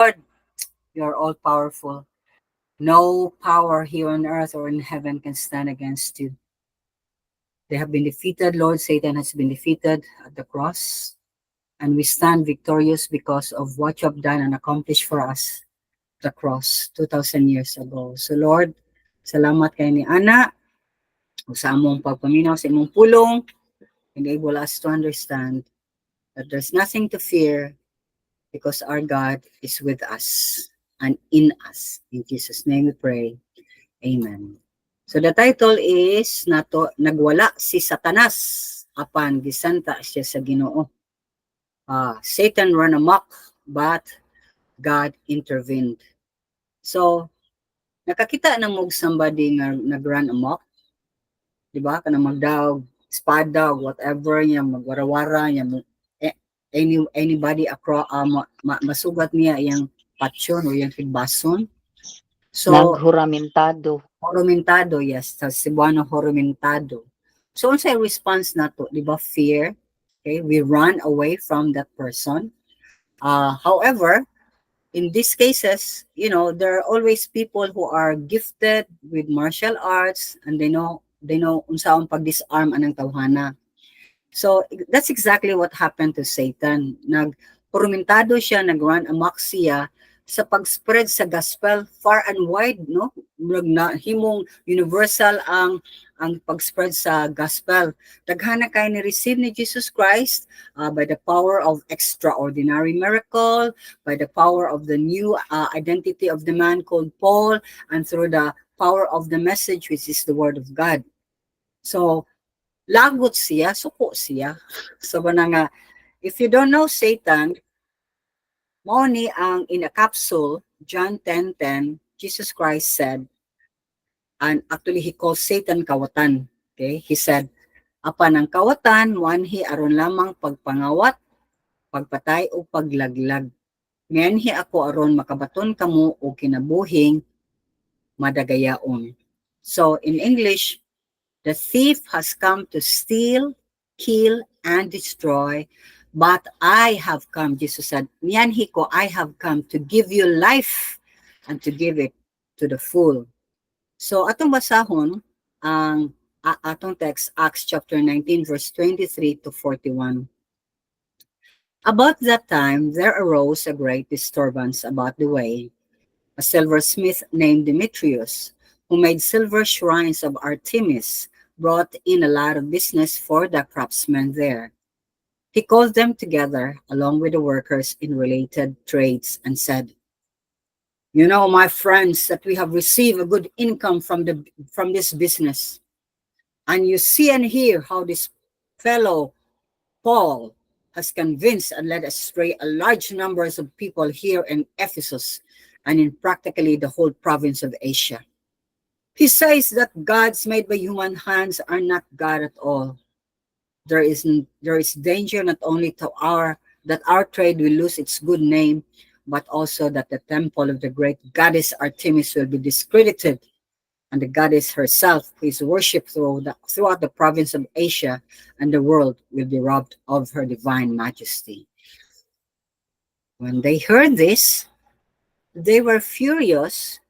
Lord, you are all powerful. No power here on earth or in heaven can stand against you. They have been defeated, Lord. Satan has been defeated at the cross. And we stand victorious because of what you have done and accomplished for us at the cross 2,000 years ago. So Lord, salamat kay ni Ana sa among pagpaminaw sa imong pulong, enable us to understand that there's nothing to fear because our God is with us and in us. In Jesus' name we pray. Amen. So the title is Nagwala si Satanas apan gisanta siya sa Ginoo. Satan ran amok but God intervened. So nakakita na mo somebody nga nag-run amok, di ba? Kanang magdaog, espada, whatever niya, magwarawara niya, anybody across, masugat niya yung patsyon o yung kigbason. So, Naghuramentado. Horomentado, yes, sa Cebuano horomentado. So, unsay response na to, di ba? Fear. Okay, we run away from that person. However, in these cases, there are always people who are gifted with martial arts and they know unsaon pag-disarm anang tawhana. So that's exactly what happened to Satan. Nagpormentado siya, nag-run amok siya sa pag-spread sa gospel far and wide, no? Himong universal ang pag-spread sa gospel. Daghana kay ni receive ni Jesus Christ by the power of extraordinary miracle, by the power of the new identity of the man called Paul, and through the power of the message which is the word of God. So lagot siya, suko siya. So nga, if you don't know Satan, mao ni ang in a capsule, John 10:10, Jesus Christ said, and actually he called Satan kawatan. Okay? He said, apan ang kawatan, wanhi aron lamang pagpangawat, pagpatay o paglaglag. Ngayon ako aron makabaton kamo o kinabuhing madagayaon. So in English, the thief has come to steal, kill, and destroy. But I have come, Jesus said, Miyanhi ko, I have come to give you life and to give it to the full. So atong basahon ang atong text, Acts chapter 19, verse 23 to 41. About that time, there arose a great disturbance about the way. A silversmith named Demetrius, who made silver shrines of Artemis, brought in a lot of business for the craftsmen there. He called them together along with the workers in related trades and said, "You know, my friends, that we have received a good income from this business. And you see and hear how this fellow Paul has convinced and led astray a large numbers of people here in Ephesus and in practically the whole province of Asia. He says that gods made by human hands are not God at all. There is danger not only that our trade will lose its good name, but also that the temple of the great goddess Artemis will be discredited, and the goddess herself, who is worshipped throughout the province of Asia and the world, will be robbed of her divine majesty." When they heard this, they were furious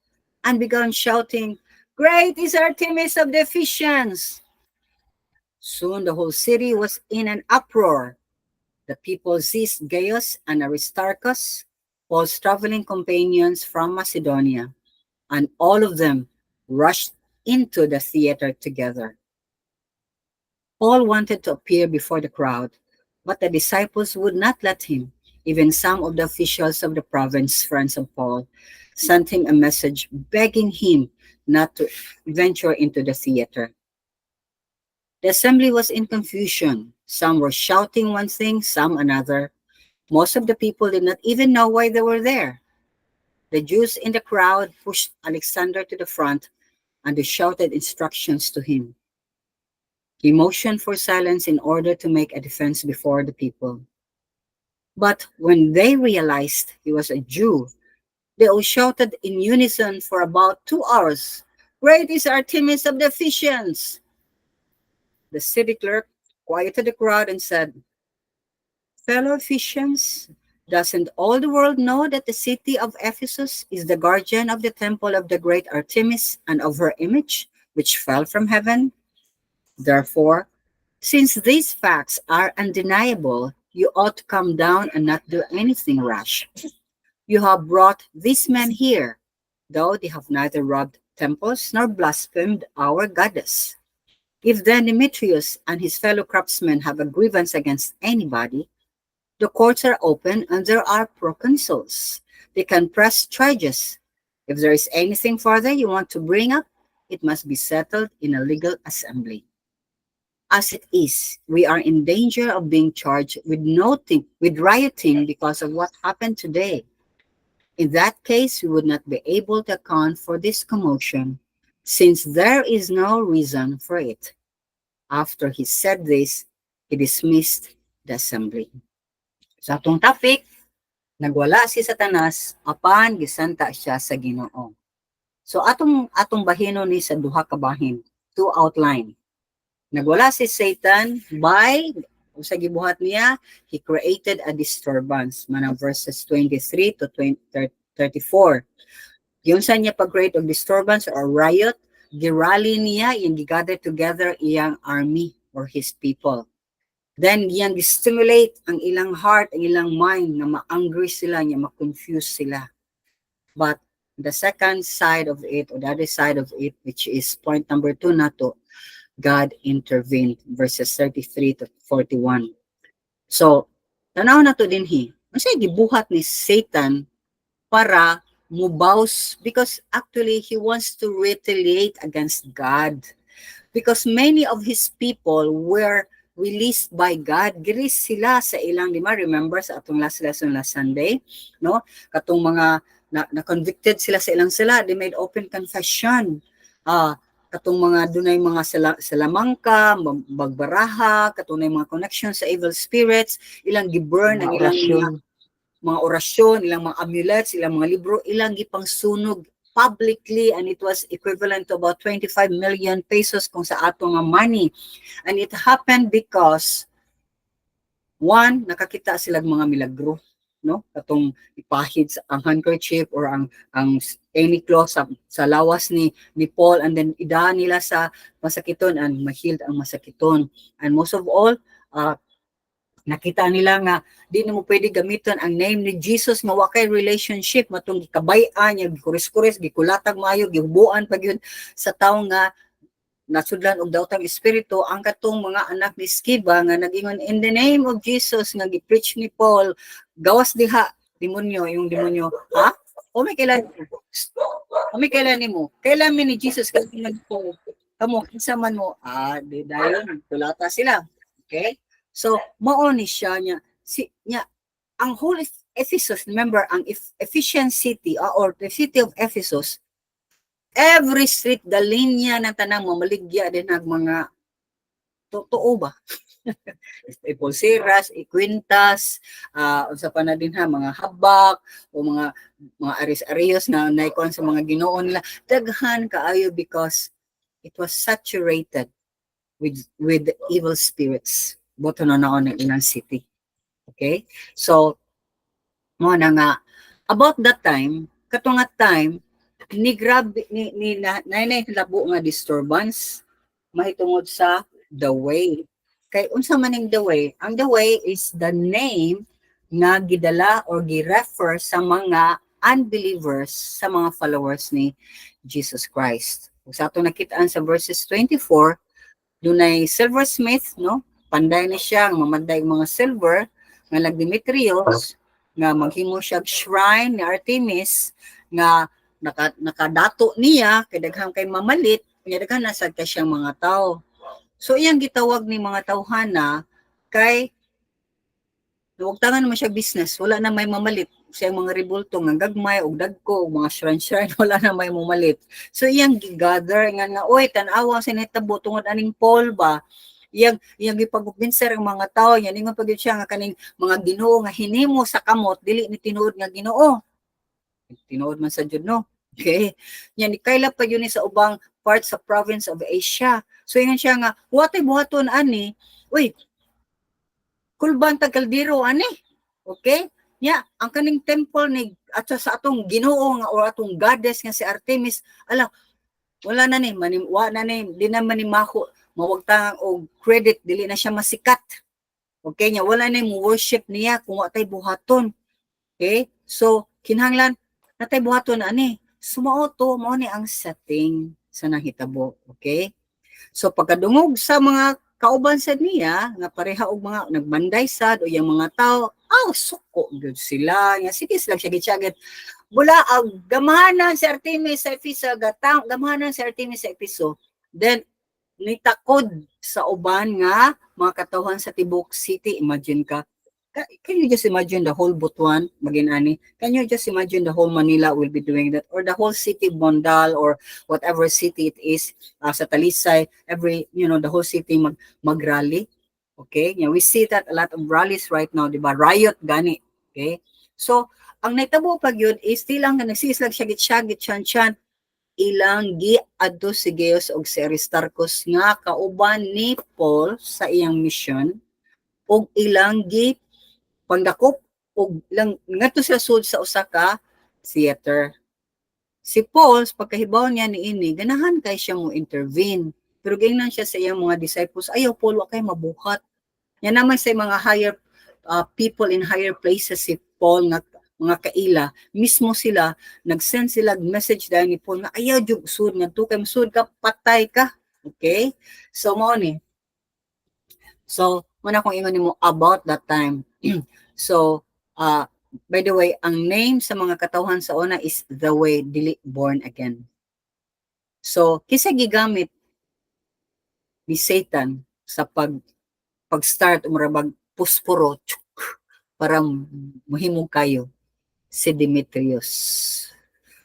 and began shouting, "Great is Artemis of the Ephesians!" Soon the whole city was in an uproar. The people seized Gaius and Aristarchus, Paul's traveling companions from Macedonia, and all of them rushed into the theater together. Paul wanted to appear before the crowd, but the disciples would not let him. Even some of the officials of the province, friends of Paul, sent him a message begging him not to venture into the theater. The assembly was in confusion. Some were shouting one thing, some another. Most of the people did not even know why they were there. The Jews in the crowd pushed Alexander to the front and they shouted instructions to him. He motioned for silence in order to make a defense before the people. But when they realized he was a Jew, they all shouted in unison for about 2 hours, "Great is Artemis of the Ephesians!" The city clerk quieted the crowd and said, "Fellow Ephesians, Doesn't all the world know that the city of Ephesus is the guardian of the temple of the great Artemis and of her image, which fell from heaven? Therefore, since these facts are undeniable, you ought to come down and not do anything rash. You have brought these men here, though they have neither robbed temples nor blasphemed our goddess. If then Demetrius and his fellow craftsmen have a grievance against anybody, the courts are open and there are proconsuls. They can press charges. If there is anything further you want to bring up, it must be settled in a legal assembly. As it is, we are in danger of being charged with rioting because of what happened today. In that case, we would not be able to account for this commotion, since there is no reason for it. After he said this, he dismissed the assembly. Sa atong topic, nagwala si Satanas apan gisanta siya sa Ginoo. So atong bahino ni sa duha ka bahin, to outline. Nagwala si Satan by sa gibuhat niya, he created a disturbance. Manang verses 23 to 34. Yung sa niya pag-create of disturbance or riot, girally niya, yung gigather together iyang army or his people. Then, yang stimulate ang ilang heart, ang ilang mind, na ma-angry sila, niya ma-confuse sila. But the second side of it, or the other side of it, which is point number 2 na to, God intervened, verses 33 to 41. So, tanaw na to din Masay gibuhat ni Satan para mubaws, because actually he wants to retaliate against God. Because many of his people were released by God. Giris sila sa ilang, di ba? Remember sa atong last lesson last Sunday, no? Katong mga na-convicted sila sa ilang sila, they made open confession. Katong mga dunay mga salamangka, bagbaraha, katong mga connection sa evil spirits, ilang giburn ang ilang mga orasyon, ilang mga amulets, ilang mga libro, ilang gipang sunog publicly, and it was equivalent to about 25 million pesos kung sa ato nga money. And it happened because one, nakakita sila mga milagro, no? Katong ipahid ang handkerchief or ang any cloth sa lawas ni Paul, and then ida nila sa masakiton and ma-healed ang masakiton. And most of all, nakita nila nga di na mo pwede gamiton ang name ni Jesus nga wa kay relationship, matong gikabay-an niya, gikuris-kuris, gikulatag maayo, gihubuan pag yun sa tawo nga nasudlan og daotang espiritu. Ang katong mga anak ni Sceva nga nagingon in the name of Jesus nga gi-preach ni Paul, gawas diha demonyo, yung demonyo, ha? O may kailan nimo? Kailan mi ni Jesus kailan po? Kamo kinsa man mo? Di dayon tulata sila. Okay? So mao ni siya niya ang whole Ephesus, remember ang Ephesian city or the city of Ephesus, every street, the linya ng tanang mamaligya din ng mga totoo ba? Ipulsiras, ikwintas, unsa pa na din mga habak, o mga aris-arios na naikon sa mga Ginoo nila. Daghan kaayo because it was saturated with evil spirits. Boto na naon ng ilang city. Okay? So, mo na nga, about that time, katungat time, ni labo nga disturbance mahitungod sa the way. Kay unsa maning the way? Ang the way is the name nga gidala or gi-refer sa mga unbelievers, sa mga followers ni Jesus Christ. Kung sa ato nakitaan sa verses 24, dunay silversmith, no? Panday na siya, mamanday mga silver, nga nag-Demetrius, nga maghimo siya shrine ni Artemis, nga nakadato niya kay daghang kay mamalit, kaya daghang nasad ka siyang mga tao. So iyang gitawag ni mga tawhana kay huwag naman siya business, wala na may mamalit. Siya mga rebulto nga gagmay og dagko og mga shrine wala na may mamalit. So iyang gigather nga oy tan-awa sinitabo tungod aning Paul ba. Iyang gipagubinser ang mga tao, yan ingon pag siya nga kaning mga Ginoo nga hinimo sa kamot dili ni tinuod nga Ginoo. Tinuod man sa Jud, no? Okay? Yan, kaila pa yun sa ubang parts sa province of Asia. So, yun siya nga, watay buhaton, ani, uy, kulban tag kaldero, ani? Okay? nya ang kaning temple ni at sa atong Ginoo nga or atong goddess nga si Artemis, ala wala na ni wa na ni di na manimako mawagtang og credit, dili na siya masikat. Okay nya wala na mo worship niya kung wa tay buhaton. Okay, so kinahanglan natay buhaton na ani sumao to mao ni ang setting sa nahitabo. Okay, so pagkadungog sa mga kauban sad niya nga pareha og mga nagbanday sad o yung mga tao, suko gyud sila nga sige sila siya gitsaget bula gamahanan si Artemis sa Efeso gatang gamahanan si Artemis sa Efeso, then nitakod sa uban nga mga katawhan sa tibok city. Imagine ka, can you just imagine the whole Butuan maging-ani? Can you just imagine the whole Manila will be doing that, or the whole city Bondal or whatever city it is, sa Talisay, every the whole city mag-rally. Okay, yeah, we see that a lot of rallies right now, di ba? Riot gani. Okay, so ang naitabo pag yun is tilang nagsislag syagit-syagit chan ilang giadto si Gaius og si Aristarchus nga kauban ni Paul sa iyang mission og ilang pagdakop og lang ngadto sila sud sa usa ka theater. Si Paul pagkahibaw niya niini ganahan kay siya mo intervene, pero gingnan siya sa iyang mga disciples, ayaw Paul wa kay mabuhat. Yan naman sa mga higher people in higher places si Paul nga mga kaila mismo sila nag-send sila message dahil ni Paul nga ayaw jud sud nga to kay sud ka patay ka. Okay, so mao ni, so muna kong ingon nimo about that time. So, by the way, ang name sa mga katawhan sa una is The Way, dili Born Again. So, kisa gigamit ni Satan sa pag-start umrabag pusporo para muhimong kayo si Demetrius.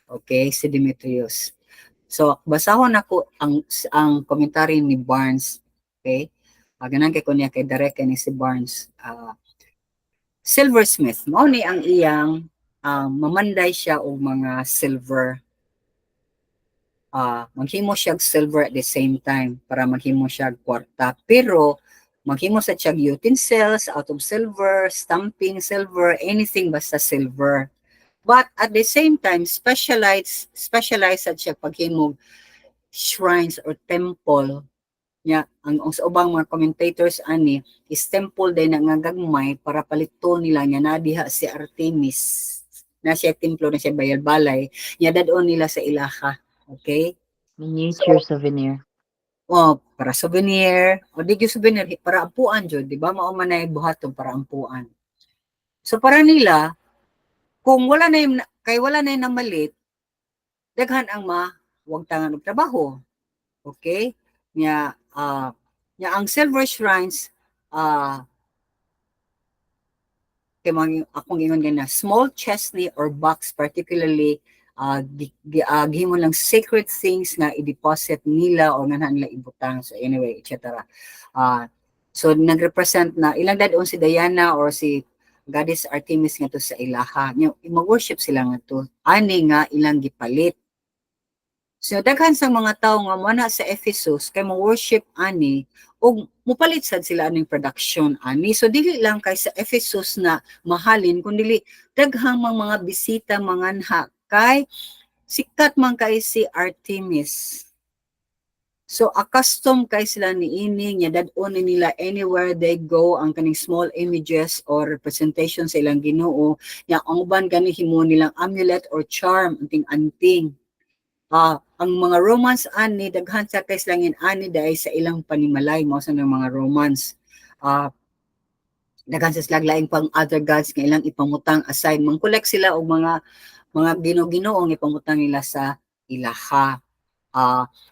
Okay, si Demetrius. So, basahon ako ang komentary ni Barnes. Okay? Ganan kay kunya kay direct ni si Barnes. Silversmith, mao ni ang iyang mamanday siya og mga silver. Maghimo siya silver at the same time para maghimo siya kwarta. Pero maghimo sa siya utensils out of silver, stamping silver, anything basta silver. But at the same time, specialized sa siya paghimo shrines or temple. Ang sa ubang mga commentators ani is temple din nga gagmay para palito nila nga na diha si Artemis na siya templo na siya bayal-balay nya dadon nila sa ilaha. Okay, Miniature souvenir. para souvenir o di gyud souvenir para ampuan jud, di ba? Mao man ay buhaton para ampuan. So para nila kung wala na yung, kay wala na yung namalit, daghan ang wag tangan og trabaho. Okay, nya ang silver shrines, kay akong ingon na small chestnut or box, particularly gihimo lang sacred things nga i-deposit nila o nga nila ibutang. So anyway, etc. So nag-represent na ilang dadon si Diana or si Goddess Artemis nga to sa ilaha. Mag-worship sila nga to. Ani nga ilang gipalit. So daghan sang mga tawo nga mana sa Ephesus kay mo worship ani ug mupalit sad sila aning production ani. So dili lang kay sa Ephesus na mahalin kundi daghang mga bisita manganha kay sikat man kay si Artemis. So accustomed kay sila niini nya dadon nila anywhere they go ang kaning small images or representation sa ilang Ginoo. Nya ang uban kani himo nilang amulet or charm anting-anting. Ang mga Romans ani daghan sa kay langin ani dahil sa ilang panimalay mao sa mga Romans. Daghan sa laing pang other gods nga ilang ipamutang aside, mangkolek sila og mga Ginoo ang ipamutang nila sa ilaha.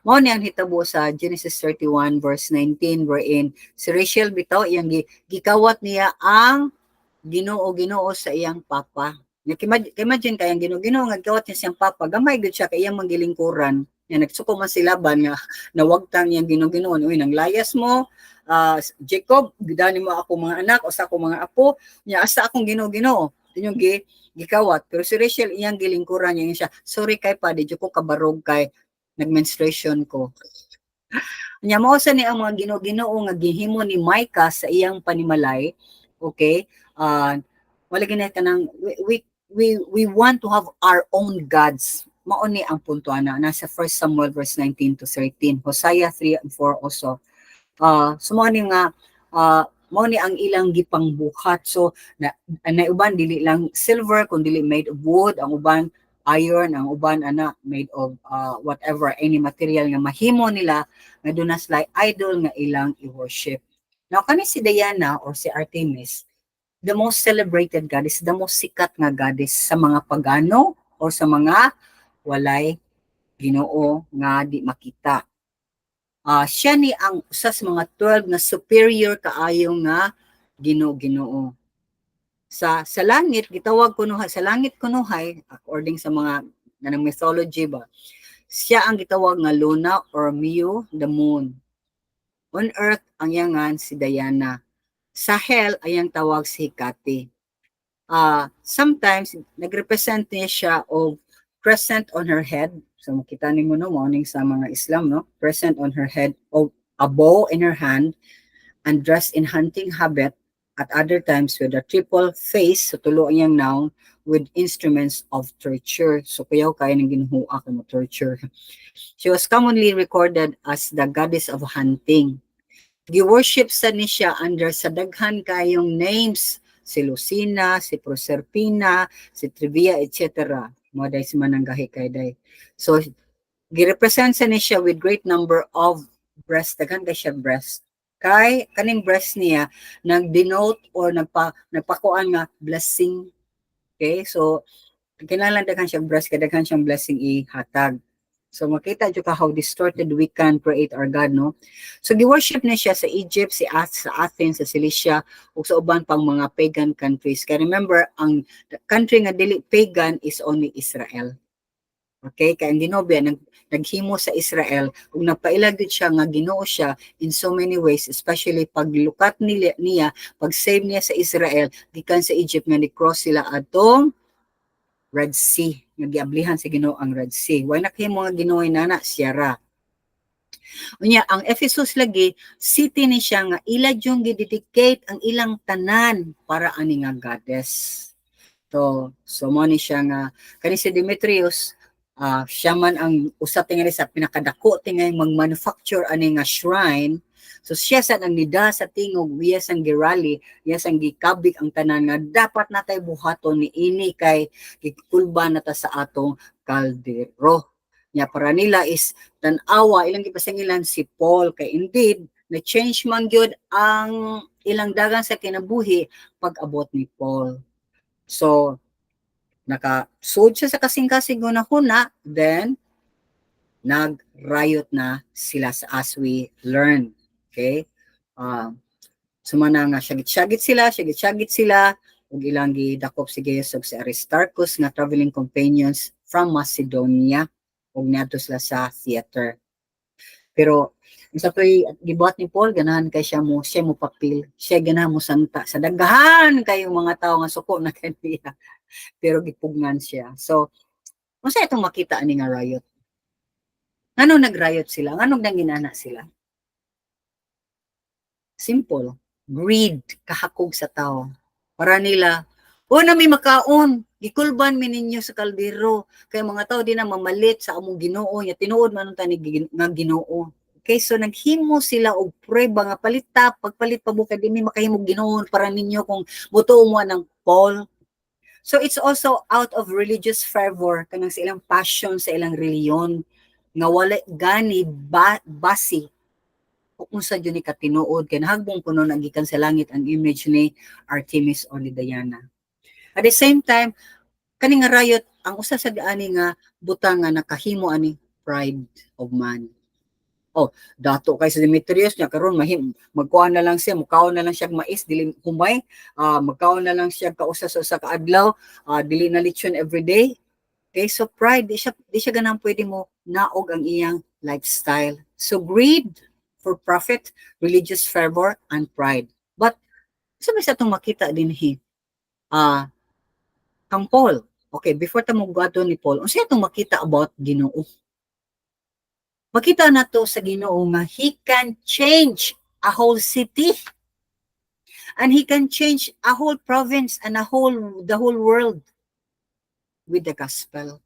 Mao ni ang hitabo sa Genesis 31 verse 19 wherein si Rachel bitaw iyang gikawat niya ang Ginoo sa iyang papa. Imagine kayang Ginoo nga gawat niya siyang papa, gamay gud siya kay iyang manggilingkuran. Nagsuko man sila ban nga nawagtang niyang Ginoo. Uy, nang layas mo, Jacob, gidani mo ako mga anak o sa ako mga apo, niya asa akong Ginoo. Inyong gikawat. Pero si Rachel iyang gilingkuran niya siya. Sorry kay pa, di ko kabarog kay nag-menstruation ko. Nya mao sa ni ang mga Ginoo nga gihimo ni Micah sa iyang panimalay. Okay? Wala ginay kanang we want to have our own gods. Mao ni ang punto ana nasa 1 Samuel verse 19 to 13, Hosea 3 and 4 also. Sumo ni nga mao ni ang ilang gipangbuhat. So na uban dili lang silver kun dili made of wood, ang uban iron, ang uban made of whatever any material nga mahimo nila nga dunas like idol nga ilang i-worship. Now kani si Diana or si Artemis, the most celebrated goddess, the most sikat nga goddess sa mga pagano or sa mga walay Ginoo nga di makita. Siya ni ang usa sa mga 12 na superior kaayo nga Ginoo. Sa langit gitawag kuno sa langit kunuhay according sa mga ganang mythology ba. Siya ang gitawag nga Luna or Mio, the moon. On earth ang yangan si Diana. Sa hell ayang tawag si Hecate. Sometimes nagrepresent niya siya of crescent on her head. So makita nimo no morning sa mga Islam no, present on her head, of a bow in her hand, and dressed in hunting habit. At other times with a triple face, so tulo iyang noun, with instruments of torture. So kuyaw kaya ng ginuhua ka mo torture. She was commonly recorded as the goddess of hunting. Gi-worship sa ni siya under sa daghan kayong names, si Lucina, si Proserpina, si Trivia, etc. Mo day si mananggahi kay day. So gi-represent sa ni siya with great number of breast, daghan kay siya breast. Kay kaning breast niya nag-denote or nagpakuan nga blessing. Okay? So kinahanglan daghan siyang breast, kay daghan siyang blessing ihatag. So makita jud ka how distorted we can create our God, no? So gi-worship na siya sa Egypt, sa Athens, sa Cilicia, ug sa uban pang mga pagan countries. Kaya remember, ang country nga dili pagan is only Israel. Okay? Kaya ang Ginoo naghimo sa Israel, ug nagpailag gid siya nga Ginoo siya in so many ways, especially paglukat niya, pag-save niya sa Israel, gikan sa Egypt nga ni-cross sila atong Red Sea. Nagiablihan sa Ginoo ang Red Sea. Why nakahimo nga Ginoo nana siya ra. Unya ang Ephesus lagi city ni siya nga ila jung gidedicate ang ilang tanan para ani nga goddess. So mo ni siya nga kani si Demetrius, siya man ang usa tingari sa pinakadako tingay mag-manufacture ani nga shrine. So siya sa ang nida sa tingog, yes ang girali, yes ang gikabik ang tanan nga dapat natay buhaton ni ini kay gikulba na ta sa atong kaldero. Nya para nila is tan-awa ilang gipasangilan si Paul kay indeed na change man gyud ang ilang dagan sa kinabuhi pag-abot ni Paul. So naka-sud siya sa kasing-kasing hunahuna, then nag-riot na sila as we learn. Okay? Sumana nga syagit-syagit sila, ug ilang gidakop si Gaius ug si Aristarchus nga traveling companions from Macedonia, ug niadto sila sa theater. Pero sa toy gibuhat ni Paul ganahan kay siya mo papil, siya ganahan mo santa sa daghan kayong mga tao nga suko na kaniya. Pero gipugnan siya. So unsa itong makita ani nga riot? Ngano nag-riot sila? Ngano nanginana sila? Simple. Greed, kahakog sa tao. Para nila, na may makaon, gikulban mi ninyo sa kaldero. Kaya mga tao din na mamalit sa among Ginoo, nya tinuod man ta ni nga Ginoo. Okay, so naghimo sila og prueba nga palita, pagpalit pa bukid dinhi makahimog Ginoo para ninyo kung buto mo ng Paul. So it's also out of religious fervor kanang sa ilang passion sa ilang reliyon nga wala gani basi kung sa dyan ni katinuod kay nahagbong puno nagikan sa langit ang image ni Artemis o ni Diana. At the same time, kani nga riot ang usa sa gaani nga butang nga nakahimo ani pride of man. Dato kay sa Demetrius niya karon magkuha na lang siya, mukaon na lang siya mais dili humay, magkaon na lang siya kausa sa kaadlaw, dili na lechon everyday. Okay, so pride di siya ganang pwede mo naog ang iyang lifestyle. So greed for profit, religious fervor, and pride. But sabi sa itong makita din kang Paul. Okay, before ta mo gadon ni Paul, unsa itong makita about Ginoo? Makita na to sa Ginoo nga he can change a whole city. And he can change a whole province and the whole world with the gospel.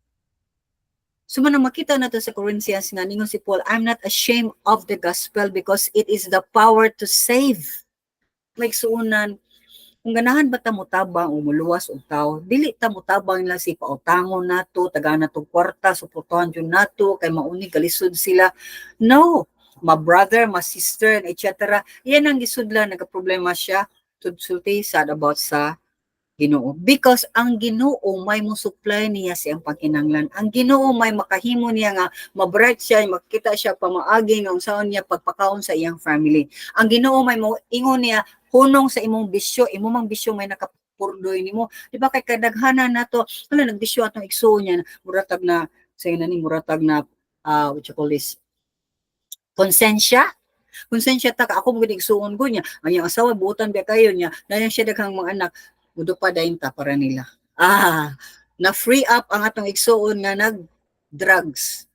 So man makita na to sa Corinthians nga ningon si Paul, I'm not ashamed of the gospel because it is the power to save. Like suunan, kung ganahan ba ta motabang o muluwas og tao, dili ta motabang lang si pautangon nato, taga na tong kwarta, suportahan jud nato kay mauni kalisod sila. No, my brother, my sister, etc. Yan ang gisudlan, nagka-problema siya. Sulti sad about sa Ginoo. Because ang Ginoo may mo supply niya siyang pagkinahanglan. Ang Ginoo may makahimo niya nga mabright siya, makita siya pamaagi nga unsaon niya pagpakaon sa iyang family. Ang Ginoo may mo ingon niya hunong sa imong bisyo, imo mang bisyo may nakapurdoy nimo. Di ba kay kadaghanan nato, wala nagbisyo atong igsuon niya, muratag na sa nani muratag na what you call this? Konsensya ta ako mo gid igsuon ko niya. Ang iyang asawa buotan ba kayo niya, dayon siya daghang mga anak mudo pa dayon ta para nila. Na free up ang atong igsuon nga nag-drugs,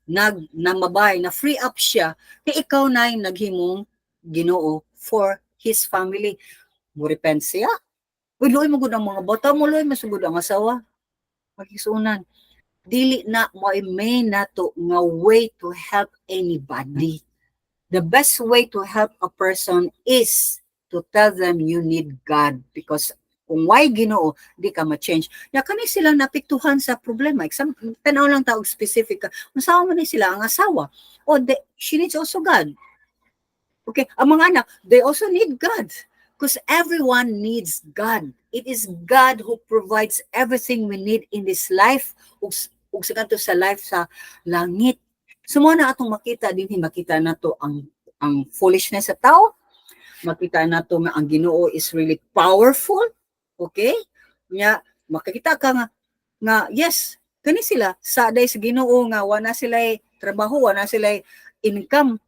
namabay, na free up siya, kay ikaw na yung naghimong Ginoo for his family. Mo repent siya. Uy, luoy mo gud ang mga bata mo, luoy masugod ang asawa. Magigsuunan. Dili na may nato nga way to help anybody. The best way to help a person is to tell them you need God, because kung why Ginoo, di ka ma-change. Ya kani silang napiktuhan sa problema. Tanaw lang taog specific ka. Masawa man ni sila ang asawa. She needs also God. Okay, ang mga anak, they also need God. Because everyone needs God. It is God who provides everything we need in this life, ug sa kanto sa life sa langit. So mo na atong makita din, makita nato ang foolishness sa tao. Makita nato nga ang Ginoo is really powerful. Okay? Nya makikita ka nga yes, kani sila sa day sa Ginoo nga wala sila trabaho, wala sila income,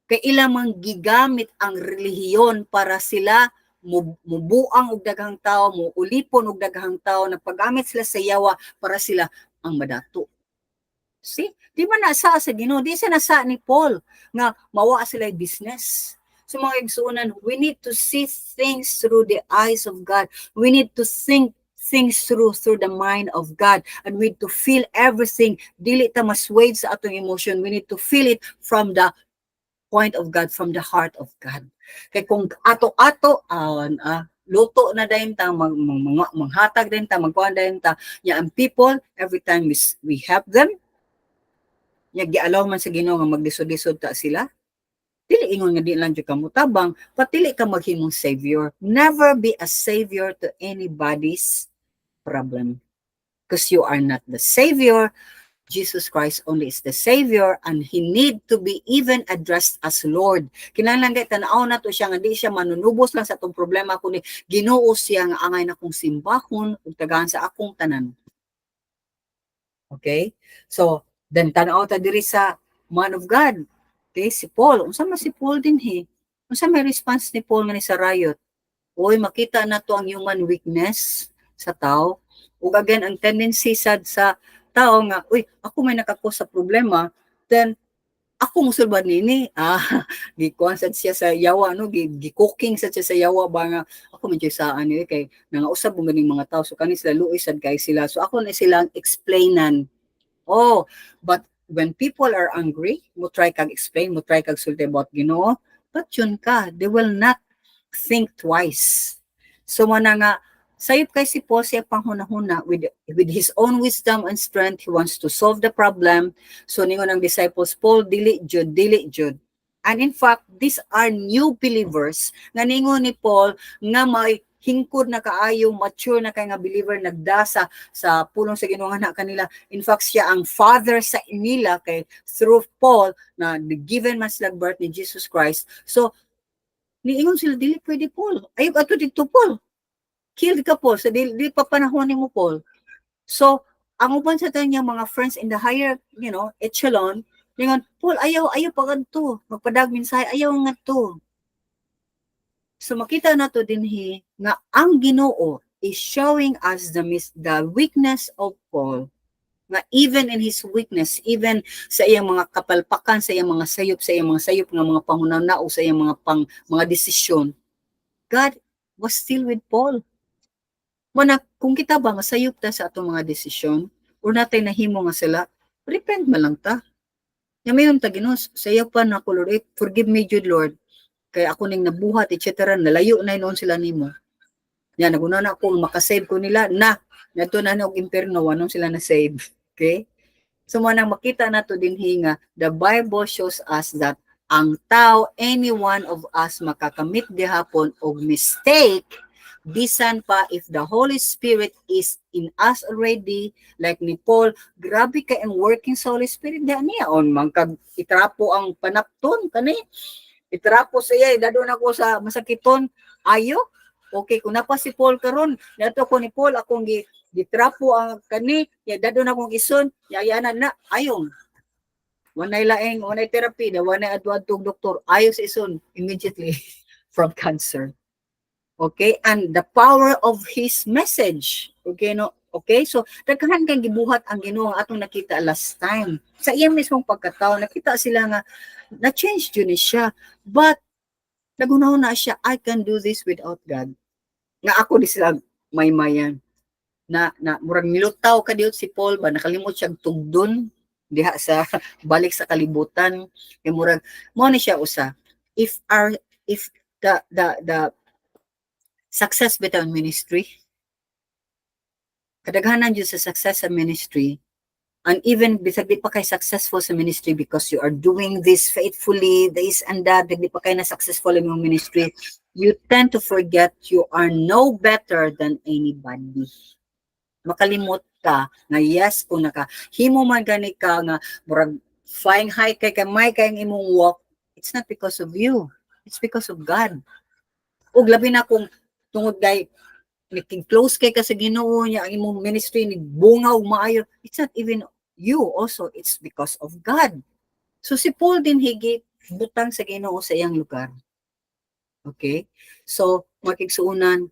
kay ilang gigamit ang relihiyon para sila mubuang og daghang tao, muulipon og daghang tao, nagpagamit sila sa yawa para sila ang madato. See? Di ba nasa sa Ginoo? Di sa nasa ni Paul nga mawa sila business. So mga igsuunan, we need to see things through the eyes of God. We need to think things through the mind of God. And we need to feel everything. Dili ta maswade sa atong emotion. We need to feel it from the point of God, from the heart of God. Kaya kung ato-ato, luto na dayon ta, manghatag dayon ta, magkuhan dayon ta, ang people, every time we help them, gialaw man sa Ginoo nga maglisod-lisod ta sila, dili ingon nga di lang jud ka mutabang, patili ka maghimong savior. Never be a savior to anybody's problem. Because you are not the savior. Jesus Christ only is the Savior, and He need to be even addressed as Lord. Kinahanglan kay tanaw na to siya nga di siya manunubos lang sa atong problema, kundi Ginoo siya nga angay na kong simbahon ug tagahan sa akong tanan. Okay? So, then tanaw ta diri sa man of God. Okay, si Paul. Unsa man si Paul din unsa may response ni Paul nga ni sa riot? Oy, makita na to ang human weakness sa tao. Ug again, ang tendency sad sa tao nga, uy, ako may nakakos sa problema, then ako musulban nini. Gikuan sad siya sa yawa, no, gi-cooking sad siya sa yawa ba nga ako medyo saan kay nangausab mo ganing mga tao, so kani sila luoy sad kay sila. So ako na silang explainan. But when people are angry, mo try kag explain, mo try kag sulti about Ginoo, but yun ka, they will not think twice. So mo na nga sayop kay si Paul siya panghuna-huna with his own wisdom and strength. He wants to solve the problem. So ningon ang disciples, Paul, dili jud. And in fact, these are new believers nga ningon ni Paul nga may hingkod na kaayo, mature na kay nga believer, nagdasa sa pulong sa Ginoo nga kanila. In fact, siya ang father sa inila kay through Paul na given man sila birth ni Jesus Christ. So niingon sila, dili pwede Paul. Ayog ato dito Paul. Killed ka Paul, so di pa panahon ni mo Paul. So, ang uban sa tanyang mga friends in the higher, echelon, lingon, Paul, ayaw pa ganito. Magpadag minsay, ayaw nga to. So, makita na to din nga ang Ginoo is showing us the weakness of Paul. Nga even in his weakness, even sa iyang mga kapalpakan, sa iyang mga sayop nga mga pangunaw o sa iyang mga desisyon, God was still with Paul. Mana, kung kita ba masayop ta sa atong mga desisyon, or natay nahimo nga sila, repent man lang ta. Nga mayon ta Ginoo, sayo pa na ko Lord, forgive me Jude Lord, kay ako ning nabuhat, etc. Nalayo na noon sila nimo. Yan, naguna na ako, makasave ko nila, nato na og impierno, wanong sila na-save. Okay? So, manang makita na to din hinga, the Bible shows us that ang tao, any one of us makakamit gihapon og mistake, bisan pa if the Holy Spirit is in us already, like ni Paul, grabe ka ang working sa Holy Spirit, diyan niya, on, mangkag itrapo ang panapton, kani, itrapo siya, dadon ako sa masakiton, ayo, okay, kung napa si Paul karon, dato ko ni Paul, akong gitrapo ang kani, ya dadon akong ison, yayanan na, ayong, wanay laeng, wanay therapy, na wanay adwantong doktor, ayo sa ison, immediately, from cancer. Okay, and the power of his message. Okay, no? Okay, so daghan kang gibuhat ang Ginoo nga atong nakita last time. Sa iyang mismong pagkatao, nakita sila nga na-change yun siya. But nagunaw na siya, I can do this without God. Nga ako di sila may-mayan. Na murag nilutaw ka diot si Paul ba, nakalimot siya tugdon diha sa balik sa kalibutan. Yung murag mo ni siya usa. If the success bitaw ministry, kadaghanan dyan sa success sa ministry, and even bisag di pa kay successful sa ministry because you are doing this faithfully, this and that, di pa kay na successful in yung ministry, you tend to forget you are no better than anybody. Makalimot ka na yes, kung nakahimo man gani ka nga murag flying high kay may kay imong walk, it's not because of you, it's because of God. Ug labi na kung tungod kay naging close kay ka sa Ginoo niya, ang imong ministry ni bungaw maayo, it's not even you also, it's because of God. So si Paul din higit butang sa Ginoo sa iyang lugar. Okay? So makigsuunan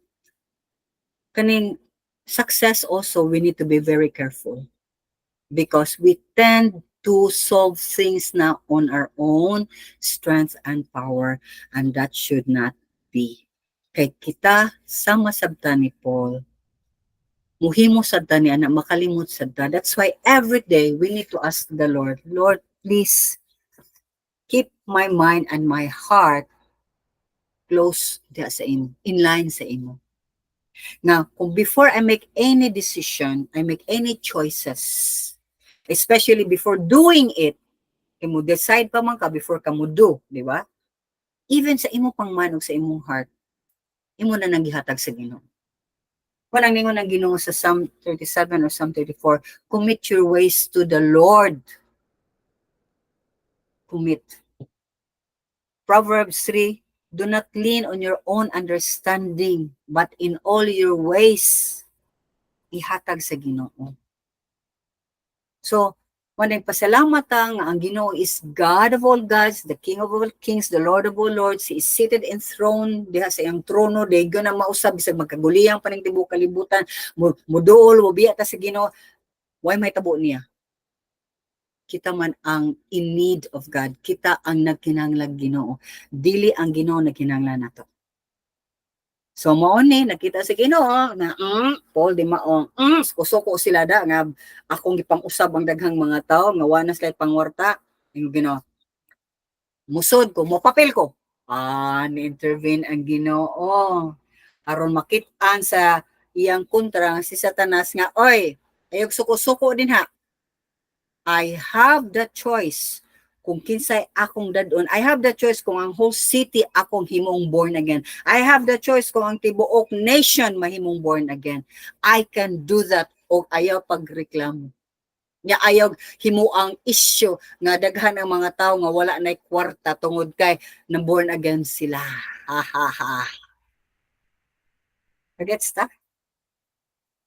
kaning success also, we need to be very careful because we tend to solve things na on our own strength and power, and that should not be. Kay kita sama sabta ni Paul, muhimo sadta ni anak, makalimot sadta. That's why every day we need to ask the Lord, Lord, please keep my mind and my heart close sa imo, in line sa imo. Now, kung before I make any decision, I make any choices, especially before doing it, mo decide pa man ka before ka mo do, di ba? Even sa imo pangmanog sa imong heart, imo na nang gihatag sa Ginoo. Walang ningon ang Ginoo sa Psalm 37 or Psalm 34, commit your ways to the Lord. Commit. Proverbs 3, do not lean on your own understanding, but in all your ways, ihatag sa Ginoo. So, manang pasalamat ang Ginoo is God of all gods, the King of all kings, the Lord of all lords. He is seated enthroned diha sa iyang trono, daygo na mausab bisag magkaguliyang paning tibuok kalibutan, muduol, mubiya ta sa Ginoo. Why may tabo niya? Kita man ang in need of God, kita ang nagkinahanglan Ginoo, dili ang Ginoo nagkinahanglan nato. So mao ni nakita si Ginoo na Paul di maong suko sila da nga akong gipang-usab ang daghang mga tawo nga wanas kay pangwarta. Ang Ginoo, musod ko, mo papel ko. Ni-intervene ang Ginoo aron makit-an sa iyang kontra si Satanas nga, oy, ayog suko-suko din ha. I have the choice kung kinsay akong dadon. I have the choice kung ang whole city akong himong born again. I have the choice kung ang tibuok nation mahimong born again. I can do that o ayaw pagreklamo. Nya ayaw himo ang issue nga daghan ang mga tao nga wala nay kwarta tungod kay na born again sila. Ha ha ha. Gets ta?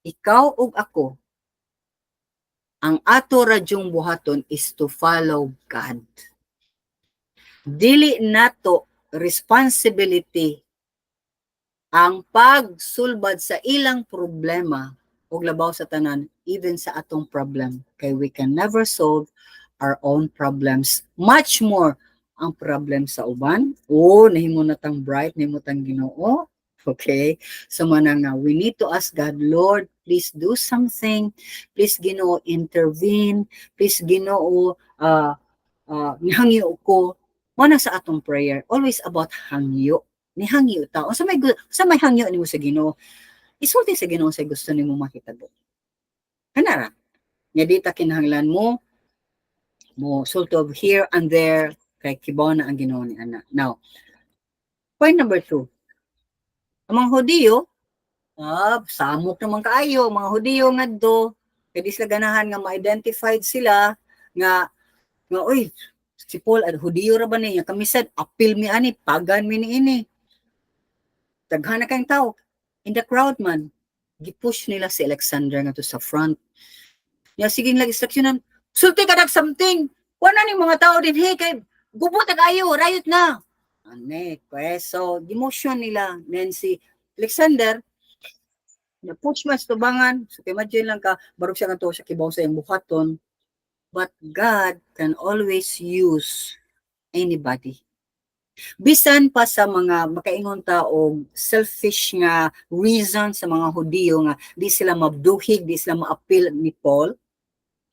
Ikaw ug ako, ang ato radyong buhaton is to follow God. Dili nato responsibility ang pagsulbad sa ilang problema ug labaw sa tanan, even sa atong problem. Kay we can never solve our own problems. Much more ang problem sa uban. Nahimo na tang bright, nahimo tang Ginoo. Okay? So manang nga, we need to ask God, Lord, please do something. Please Ginoo intervene. Please Ginoo nihangyo ko. Muna sa atong prayer, always about hangyo. Nihangyo ta. O sa may hangyo nimo sa Ginoo. Isulti sa Ginoo sa gusto nimo makitabo. Kanara. Nya di ta kinahanglan mo sort of here and there kay kibaw na ang Ginoo ni ana. Now, point number 2. Ang mga Hudiyo, samok naman kaayo, mga Hudiyo ngadto, kay di sila ganahan nga ma-identified sila nga oy, si Paul at Hudiyo ra ba niya kami sad apil mi ani pagan mi niini. Daghan na kayong tao in the crowd man. Gipush nila si Alexander nga to sa front. Ya sige lang instruksyonan, sulti ka dag something. Wala ni mga tao din hey kay gubot kayo, riot na. Ane, so demotion nila. Then si Alexander na push mas tubangan. So imagine lang ka barog siya kanto sa kibaw sa iyang buhaton. But God can always use anybody. Bisan pa sa mga makaingon ta og selfish nga reason sa mga Hudiyo nga di sila mabduhig, di sila maapil ni Paul.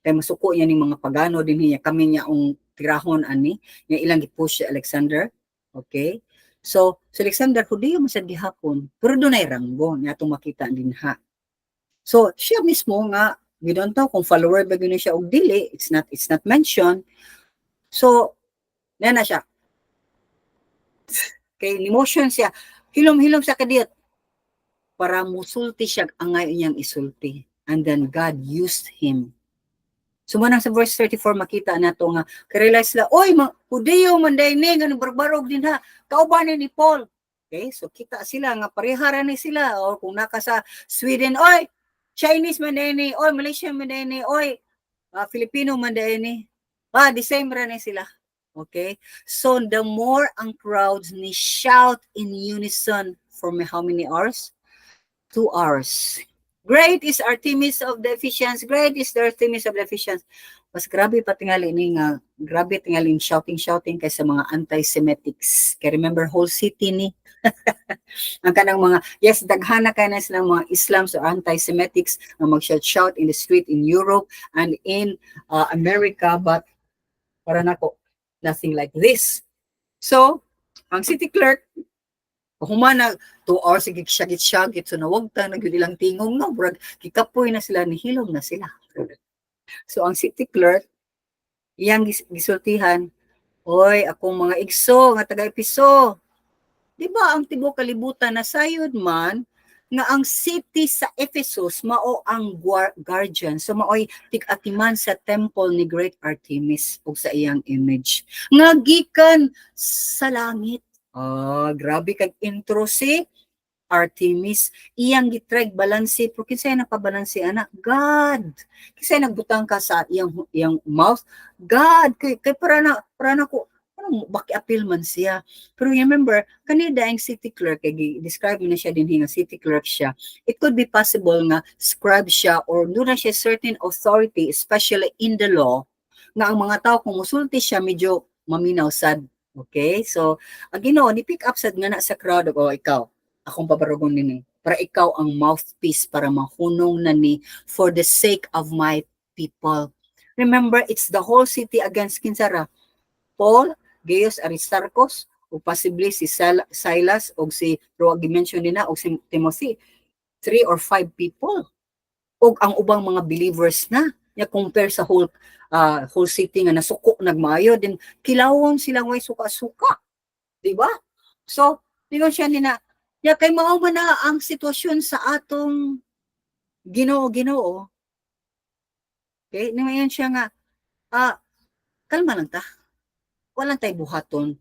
Kay masuko niya ni mga pagano din niya kami niya ang tirahon ani nga ilang gipush si Alexander. Okay? So Alexander Hudiyo man sad gihapon, pero dunay ranggo nga atong makita din ha. So siya mismo nga we don't know kung follower ba gyud siya og dili, it's not mentioned. So na siya. Kay emotion siya, hilom-hilom sa kadiyot para musulti siya ang ngayon niyang isulti. And then God used him. So manang sa verse 34 makita nato nga karealize sila, oy, Hudiyo manday ni nga barbarog din ha. Kauban ni Paul. Okay, so kita sila nga parehara ni sila o kung naka sa Sweden, oy, Chinese manday ni, oy, Malaysian manday ni, oy, Filipino manday ni. The same ra ni sila. Okay, so the more ang crowds ni shout in unison for how many hours? 2 hours. Great is Artemis of the Ephesians. Great is the Artemis of the Ephesians. Mas grabe pa tingali ni nga, grabe tingali shouting kaysa mga anti-Semitics. Kaya remember, whole city ni. Ang kanang mga, yes, daghana ka na silang mga Islams or anti-Semitics na mag-shout in the street in Europe and in America, but para nako, nothing like this. So, ang city clerk, humana 2 hours gigsyagit so nawagta na gyud ilang tingog no brag kikapoy na sila nihilom na sila. So ang city clerk iyang gisultihan, oy akong mga igso nga taga Episo, di ba ang tibuok kalibutan na sayod man nga ang city sa Ephesus mao ang guardian, so maoy tig-atiman sa temple ni Great Artemis ug sa iyang image nga gikan sa langit. Grabe kag intro si Artemis. Iyang gitreg balanse, pero kinsay napabalanse anak? God. Kinsay nagbutang ka sa iyang mouth? God. Kay para na ko baki-appeal man siya. Pero remember, kanina ang city clerk, describe na siya din nga city clerk siya. It could be possible nga scribe siya or doon na siya certain authority, especially in the law, nga ang mga tao kung musulti siya medyo maminaw sad. Okay? So, ang Ginoo ni pick up sad nga na sa crowd o ikaw, akong pabarugon nini para ikaw ang mouthpiece para mahunong na ni for the sake of my people. Remember, it's the whole city against kinsara. Paul, Gaius Aristarchus, o possibly si Silas o si Roa mention nila o si Timothy. 3 or 5 people. O ang ubang mga believers na compare sa whole city nga nasuko nagmaayo din kilawon sila way suka-suka, di ba? So tingon siya nina kay mao man na ang sitwasyon sa atong Ginoo. Okay, ngayon siya nga kalma lang ta, walang tay buhaton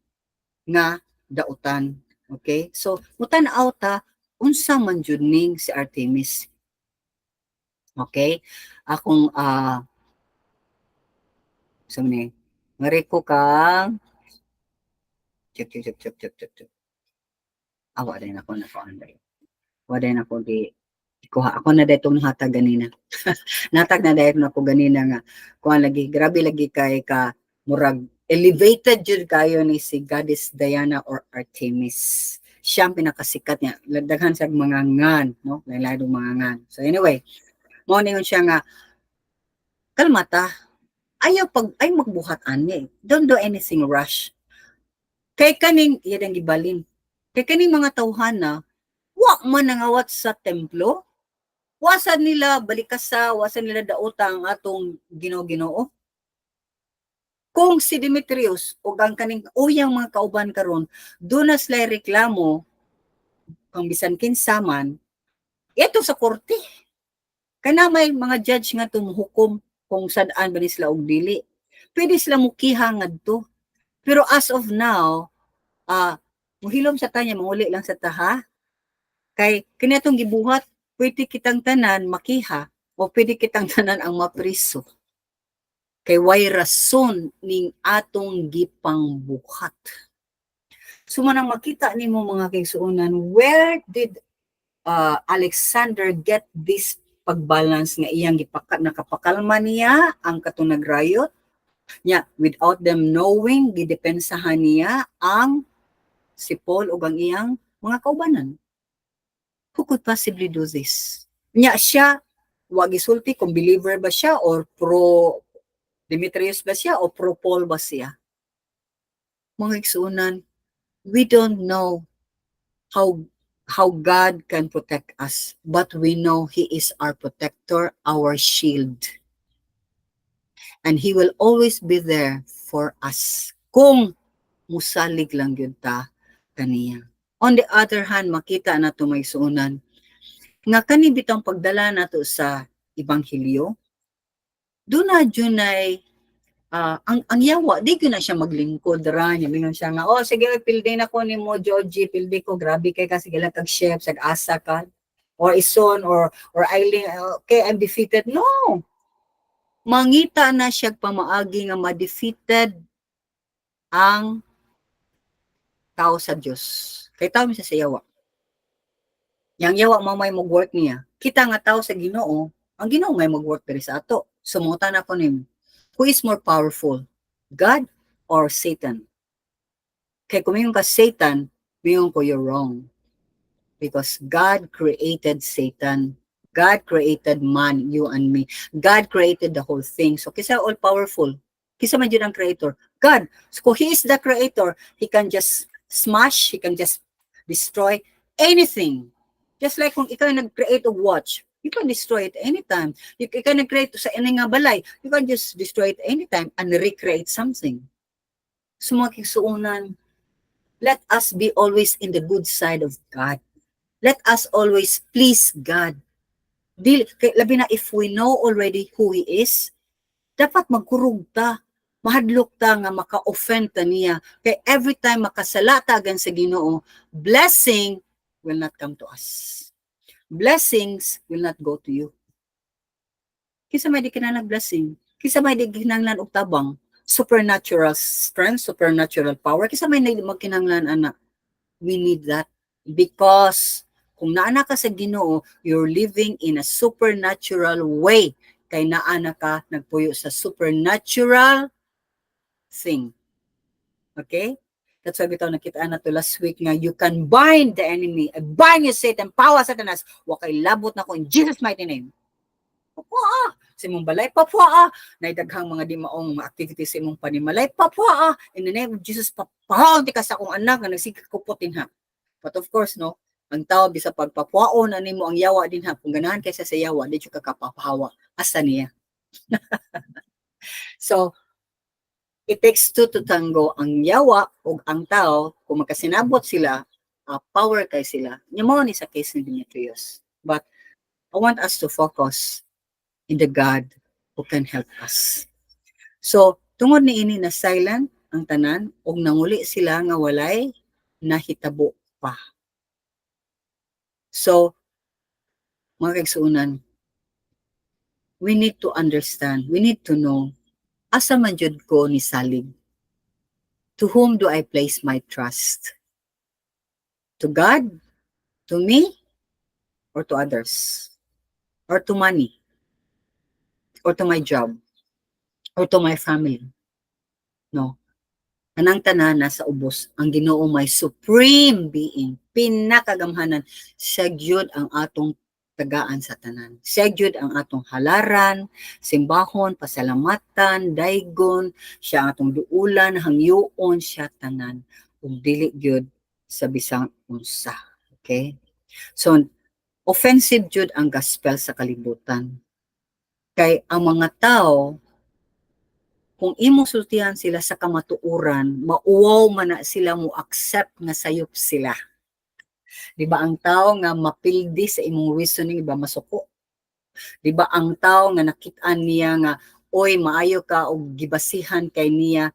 nga dautan. Okay, so mutan-aw ta unsa man jud ning si Artemis. Okay, akong sumni ngari ko kang check. Awa din ako na anday. Wala na ako di kuha ako na daytong hatag ganina. Natag na dayto na ko ganina nga kuha lagi grabe lagi kay ka murag elevated jud kayo ni si Goddess Diana or Artemis. Siya ang pinakasikat niya. Daghan sa mga ngan, no? Lain-lain mga ngan. So anyway, mo ningon siya nga, kalmata, ay magbuhat ani. Don't do anything rush. Kay kaning, yan ang gibalin. Kay kaning mga tawhana, wa man nangawat sa templo, wasa nila balikasa, wasa nila dauta ang atong Ginoo. Kung si Demetrius o ang kaning uyang mga kauban karon, doon na sila reklamo kung bisan kinsaman, ito sa korte. Kana may mga judge nga tumuhukom kung sadaan ba ni sila og dili. Pwede sila mukiha ngadto. Pero as of now, muhilom sa tanya, manguli lang sa taha. Kay kinatong gibuhat, pwede kitang tanan makiha o pwede kitang tanan ang mapriso. Kay way rason ning atong gipangbuhat. So manang makita nimo mga kaigsuonan, where did Alexander get this pagbalance nga iyang nakapakalma niya ang katong nagrayot niya without them knowing gidepensahan niya ang si Paul ug ang iyang mga kaubanan. Who could possibly do this? Niya siya wa gisulti kung believer ba siya or pro Demetrius ba siya o pro Paul ba siya? Mga igsuonan, we don't know how God can protect us, but we know He is our protector, our shield. And He will always be there for us. Kung musalig lang yun ta kaniya. On the other hand, makita na ito may suunan, nga kani bitang pagdala nato sa Ebanghelyo, doon na dyan ay ang yawa, di ko na siya maglingkod ra niya mingon siya nga, sige, pildi na ko ni mo Georgie, pildi ko, grabe kay ka, sige lang kag chef, sag-asa ka, or ison, or Eileen, okay, I'm defeated. No! Mangita na siya pamaagi nga ma-defeated ang tao sa Diyos. Kay tao siya sa yawa. Yang yawa mamay mag-work niya. Kita nga tao sa Ginoo, ang Ginoo may mag-work diri sa ato. Sumuta na ko nimo. Who is more powerful? God or Satan? Kaya kung mayroon ka Satan, mayroon ko you're wrong. Because God created Satan. God created man, you and me. God created the whole thing. So kisa all-powerful. Kisa man yun ang creator. God. So kung He is the creator, He can just smash, He can just destroy anything. Just like kung ikaw nag-create of watch, you can destroy it anytime. You can create sa ining nga balay, you can just destroy it anytime and recreate something. So mga kigsuunan, let us be always in the good side of God. Let us always please God. Labi na if we know already who He is, dapat magkurog ta. Mahadlok ta nga maka-offend ta niya. Kaya every time makasalata agan sa Ginoo, blessing will not come to us. Blessings will not go to you. Kisa may di kinahanglan blessing, kisa may di kinahanglan og tabang, supernatural strength, supernatural power, kisa may magkinahanglan anak. We need that because kung naana ka sa Ginoo, you're living in a supernatural way. Kay naana ka nagpuyo sa supernatural thing. Okay? That's why bitaw nakita na to last week nga you can bind the enemy. Bind you Satan, power Satanas. Wa kay labot na ko in Jesus mighty name. Papua sa imong balay, papua naidaghang mga di maong activities sa imong panimalay, papua in the name of Jesus, papahaon ti ka sa akong anak nga nagsigkupot din ha. But of course, no, ang tao bisa pagpapuaon ani mo ang yawa din ha, kung ganahan kaysa sa yawa, di ka kapapahawa. Asa niya? So, it takes two to tango. Ang yawa o ang tao, kung magkasinabot sila, power kay sila. Yung mo ni sa case ni Demetrius. But I want us to focus in the God who can help us. So, tungod ni ini na silent ang tanan, og nanguli sila nga walay nahitabo pa. So, mga kaigsuunan, we need to understand, we need to know, asa man jud ko ni salig? To whom do I place my trust? To God? To me? Or to others? Or to money? Or to my job? Or to my family? No. Anang tanan nasa ubos, ang Ginoo may supreme being. pinakagamhanan, siya gyud ang atong tagaan sa tanan. Siya gyud ang atong halaran, simbahon, pasalamatan, daygon, siya ang atong duulan, hangyoon, siya tanan. Ug dili gyud sa bisang unsa. Okay? So, offensive jud ang gospel sa kalibutan. Kay ang mga tao, kung imo sultihan sila sa kamatuoran, mauwaw man na sila mo accept nga sayop sila. Di ba ang tao nga mapildi sa imong reasoning, iba masuko. Di ba ang tao nga nakit-an niya nga, oy maayo ka o gibasihan kay niya,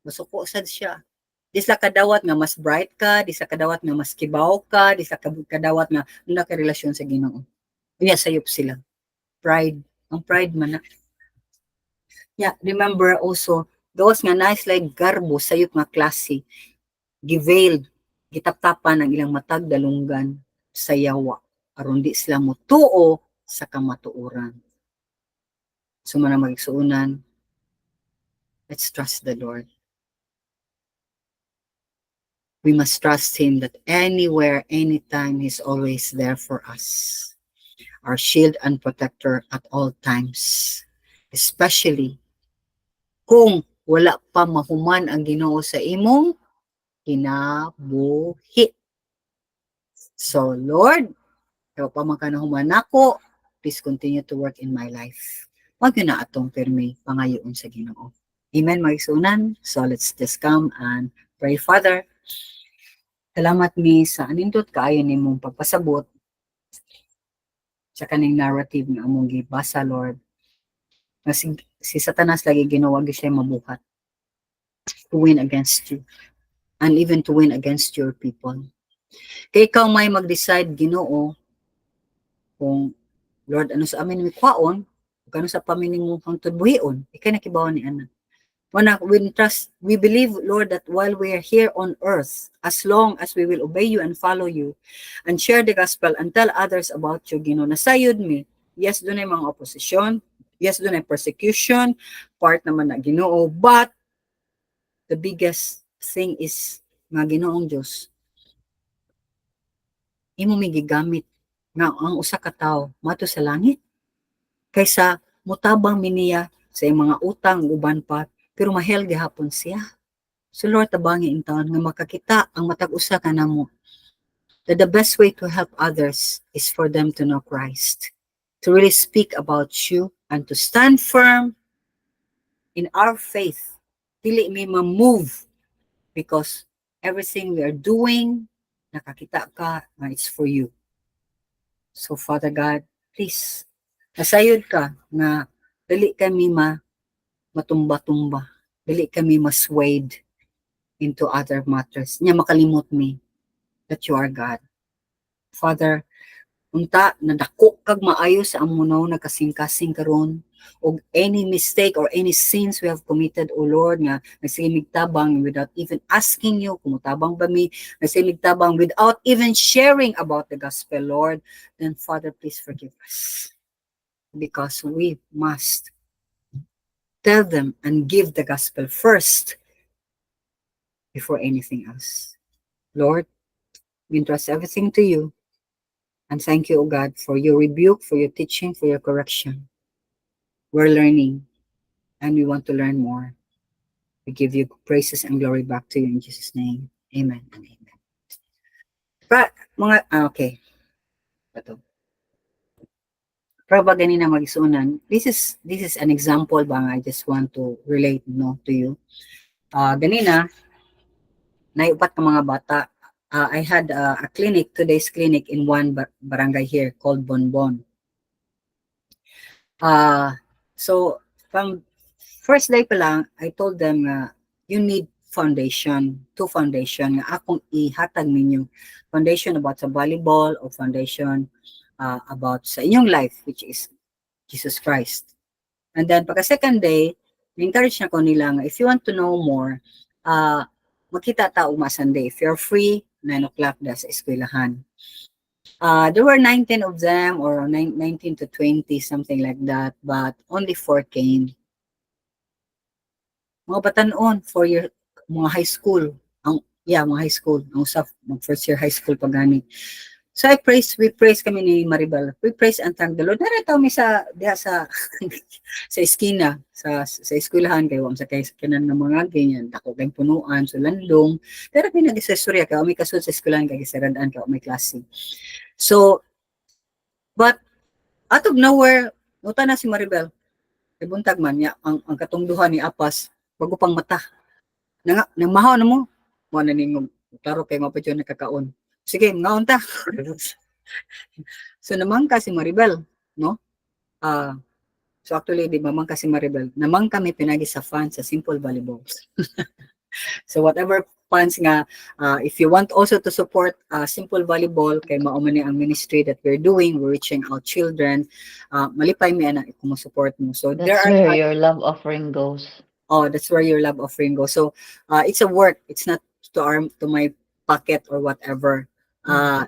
masuko sad siya. Di sa kadawat nga mas bright ka, di sa kadawat nga mas kibaw ka, di sa kadawat nga nakarelasyon sa Ginoo. Unya sayop sila. Pride. Ang pride man na. Yeah, remember also, those nga nice like garbo, sayop nga klase, giveiled, gitaptapan ang ilang matag dalunggan sa yawa. Aron di sila mutuo sa kamatuoran. So man ang magigsuunan, let's trust the Lord. We must trust Him that anywhere, anytime, He's always there for us. Our shield and protector at all times. Especially kung wala pa mahuman ang Ginoo sa imong kinabuhi. So, Lord, kaya pa man ka nahuman ako, please continue to work in my life. Wag yun na atong pirmi pangayoon sa Ginoo. Amen, magsunan. So, let's just come and pray. Father, salamat mi sa anindot kaayo nimong pagpasabot sa kaning narrative nga among gibasa, Lord. Na si Satanas lagi ginawa gyud siya mabuhat to win against you and even to win against your people. Kaya ikaw may mag-decide, Ginoo, kung Lord, ano sa amin may kwaon, kung ano sa pamining mo hangtod buhion, ikay nakibawan ni Ana. We believe, Lord, that while we are here on earth, as long as we will obey you and follow you, and share the gospel and tell others about you, Ginoo, nasayod mi, yes, doon ay mga opposition, yes, doon ay persecution, part naman na Ginoo, but the biggest thing is, mga Ginoong Diyos, imo may gigamit nga ang usa ka tawo mato sa langit kaysa mutabang miniya sa mga utang uban pa pero mahel gihapon siya. So Lord, tabangi in taon nga makakita ang matag usa ka namo that the best way to help others is for them to know Christ, to really speak about you and to stand firm in our faith. Dili mi ma-move because everything we are doing nakakita ka nga it's for you. So Father God, please, nasayod ka na dali kami matumba-tumba, dali kami maswayed into other matters. Nya makalimot mi that you are God. Father, unta nadako kag maayo sa amunaw nagkasing-kasing karon og any mistake or any sins we have committed, O Lord, nga nagsimigtabang without even asking you kung mutabang ba mi, nagsimigtabang without even sharing about the gospel, Lord, then Father, please forgive us. Because we must tell them and give the gospel first before anything else. Lord, we entrust everything to you. And thank you, O God, for your rebuke, for your teaching, for your correction. We're learning, and we want to learn more. We give you praises and glory back to you in Jesus' name. Amen and amen. Okay. Ito. Pero ba ganina magisunan, this is an example bang I just want to relate to you. Ganina, naiupat ng mga bata. I had a clinic, today's clinic in one barangay here called Bonbon. So from first day pa lang, I told them you need foundation, two foundation nga akong ihatag ninyo. Foundation about sa volleyball o foundation about sa inyong life, which is Jesus Christ. And then pagka second day, encourage na ko nila nga if you want to know more, magkita ta ugma Sunday. If you're free, 9 o'clock da sa eskwelahan. There were 19 of them or 19 to 20, something like that, but only 4 came. Mga batanon for your mga high school. Ang Yeah, mga high school. Ang usap, mag first year high school pa gani. So we praise kami ni Maribel. We praise and thank the Lord. Narito mi sa diha sa sa eskina, sa eskwelahan kay wam sa kay kanan ng mga ganyan, dako kay punuan, so landong. Pero mi nag-istorya kay mi kasud sa eskwelahan kay gisaradaan kay may klase. So, but out of nowhere, muta na si Maribel. Kay buntag man niya ang katungduhan ni Apas bago pang mata. Nang mahaw na mo. Mo na ningog. Klaro kay mapad yun nakakaon. Sige, ngaon ta. So namangka si Maribel, no? Ah, so actually di mamangka si Maribel. Namang kami pinagi sa fans sa Simple Volleyball. So whatever funds nga, if you want also to support Simple Volleyball kay mao man ni ang ministry that we're doing, we're reaching out children. Malipay mi ana kung support mo. So there That's are where your love offering goes. oh, that's where your love offering goes. So it's a work. It's not to my pocket or whatever. Uh,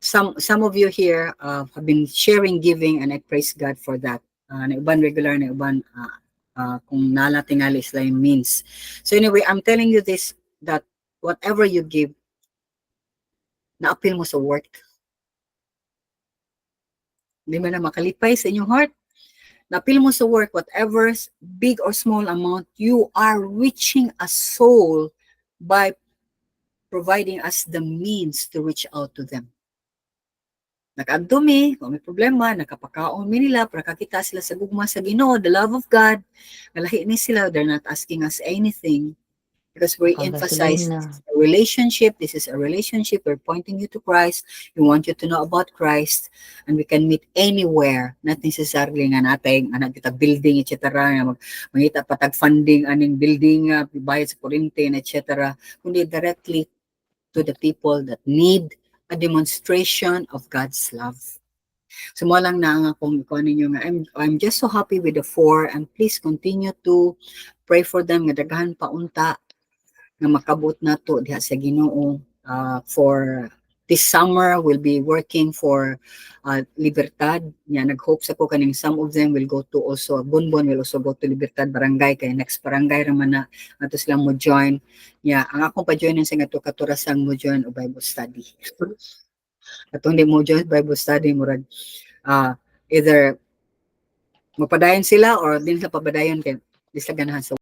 some of you here have been sharing giving, and I praise God for that. Na uban regular, na uban kung nala tingali sila yung means. So anyway, I'm telling you this, that whatever you give, na-appeal mo sa work. Hindi mo na makalipay sa inyong heart. Na-appeal mo sa work, whatever big or small amount, you are reaching a soul by providing us the means to reach out to them. Nakaadto mi, kung may problema, nakapakaon mi nila, para kakita sila sa gugma sa Ginoo, the love of God, nalahi ni sila, they're not asking us anything, because we emphasize Gasolina. a relationship. This is a relationship. We're pointing you to Christ. We want you to know about Christ, and we can meet anywhere, not necessarily nga natin, anak kita building, etc. Mangita patag funding, aning building, bayad sa kurente, etc. Kundi directly to the people that need a demonstration of God's love. So mo lang na ang akong ikuha ninyo nga, I'm just so happy with the 4, and please continue to pray for them nga daghan pa unta nga makabot na to diha sa Ginoo. For this summer we'll be working for Libertad. Yeah, nag-hope sa ko kaning some of them will go to also Bonbon, will also go to Libertad Barangay, kay next barangay raman na ato silang mo join. Yeah, ang akong pa-join sa nga to katurasang mo join o Bible study. Atong di mo join Bible study murag either mapadayon sila or din sa pabadayon kay di sa ganahan sa